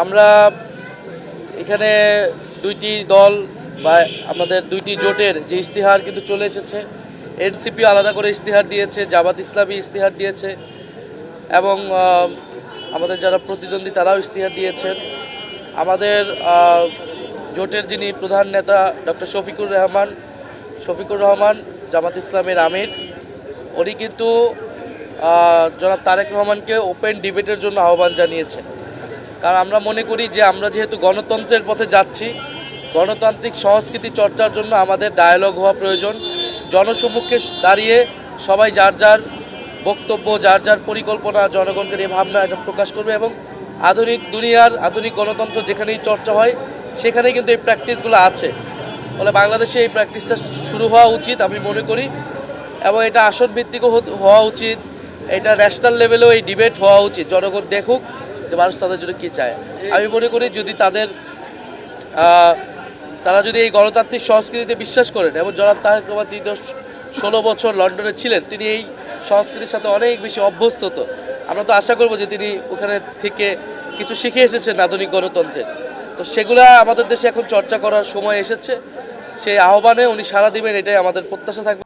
আমরা এখানে দুইটি দল বা আমাদের দুইটি জোটের যে ইশতেহার কিন্তু চলে এসেছে। এনসিপি আলাদা করে ইশতেহার দিয়েছে, জামাত ইসলামী ইশতেহার দিয়েছে এবং আমাদের যারা প্রতিদ্বন্দ্বী তারাও ইশতেহার দিয়েছেন। আমাদের জোটের যিনি প্রধান নেতা ডক্টর শফিকুর রহমান জামাত ইসলামের আমির, উনি কিন্তু জনাব তারেক রহমানকে ওপেন ডিবেটের জন্য আহ্বান জানিয়েছেন। কারণ আমরা মনে করি যে আমরা যেহেতু গণতন্ত্রের পথে যাচ্ছি, গণতান্ত্রিক সংস্কৃতি চর্চার জন্য আমাদের ডায়ালগ হওয়া প্রয়োজন। জনসম্মুখে দাঁড়িয়ে সবাই যার যার বক্তব্য, যার যার পরিকল্পনা জনগণকে নিয়ে ভাবনা এটা প্রকাশ করবে এবং আধুনিক দুনিয়ার আধুনিক গণতন্ত্র যেখানেই চর্চা হয় সেখানেই কিন্তু এই প্র্যাকটিসগুলো আছে। ফলে বাংলাদেশে এই প্র্যাকটিসটা শুরু হওয়া উচিত আমি মনে করি, এবং এটা আসন ভিত্তিকও হওয়া উচিত। এটা ন্যাশনাল লেভেলেও এই ডিবেট হওয়া উচিত, জনগণ দেখুক যে মানুষ তাদের জন্য কী চায়। আমি মনে করি যদি তারা যদি এই গণতান্ত্রিক সংস্কৃতিতে বিশ্বাস করেন, এবং জনাব তারেক রহমান 16 বছর লন্ডনে ছিলেন, তিনি এই সংস্কৃতির সাথে অনেক বেশি অভ্যস্ত। তো আমরা তো আশা করব যে তিনি ওখানে থেকে কিছু শিখে এসেছেন আধুনিক গণতন্ত্রের। তো সেগুলা আমাদের দেশে এখন চর্চা করার সময় এসেছে। সেই আহ্বানে উনি সাড়া দিবেন, এটাই আমাদের প্রত্যাশা থাকবে।